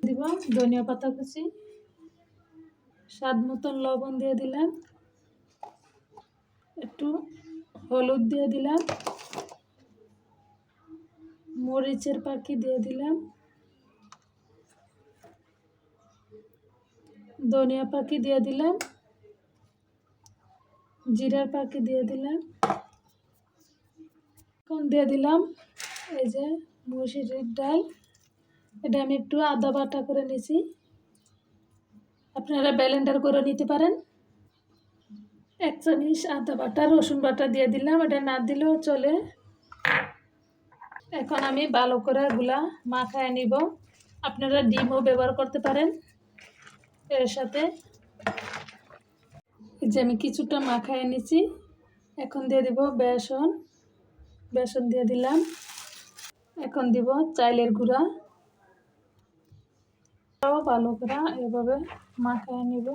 দিব ধনিয়া পাতা কুচি, স্বাদ মতন লবণ দিয়ে দিলাম, একটু হলুদ দিয়ে দিলাম, মরিচের পাখি দিয়ে দিলাম, ধনিয়া পাখি দিয়ে দিলাম, জিরার পাখি দিয়ে দিলাম, এখন দিয়ে দিলাম এই যে মসুরির ডাল। এটা আমি একটু আদা বাটা করে নিয়েছি, আপনারা ব্লেন্ডার করে নিতে পারেন। 1 চামচ আদা বাটা রসুন বাটা দিয়ে দিলাম, এটা না দিলেও চলে। এখন আমি ভালো করে এগুলা মাখায় নিব। আপনারা ডিমও ব্যবহার করতে পারেন এর সাথে। এই যে আমি কিছুটা মাখায় নিয়েছি, এখন দিয়ে দিব বেসন। বেসন দিয়ে দিলাম, এখন দিব চালের গুঁড়া। ভালো করে এভাবে মাখায় নিব।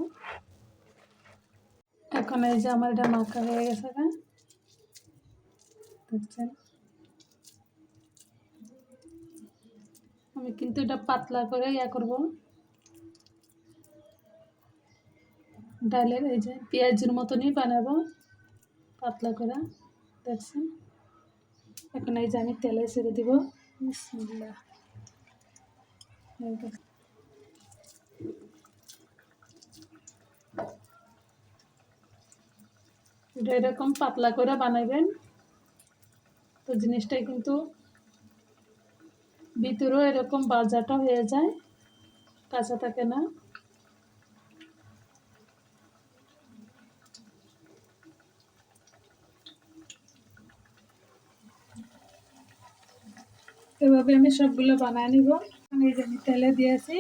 এখন এই যে আমার এটা মাখা হয়ে গেছে, দেখছেন। আমি কিন্তু এটা পাতলা করে করব। ডালের এই যে পেঁয়াজের মতনই বানাবো পাতলা করে, দেখছেন। এখন এই যে আমি তেলে ছেড়ে দিব। বিসমিল্লাহ। এটা এরকম পাতলা করে বানাবেন, তো জিনিসটাই কিন্তু ভিতরেও এরকম বাজাটা হয়ে যায়, কাঁচা থাকে না। এভাবে আমি সবগুলো বানায় নিব। এই যে আমি তেলে দিয়েছি,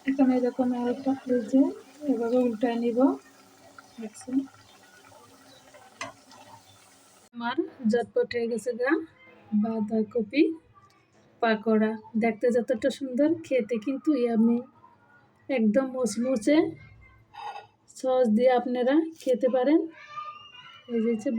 এখন এরকম এভাবে উল্টায় নিব, দেখছেন। আমার ঝটপট হয়ে গেছে বাঁধাকপি পাকোড়া। দেখতে যতটা সুন্দর, খেতে কিন্তু ইয়ামি, একদম মুচমুচে। সস দিয়ে আপনারা খেতে পারেন। এই যে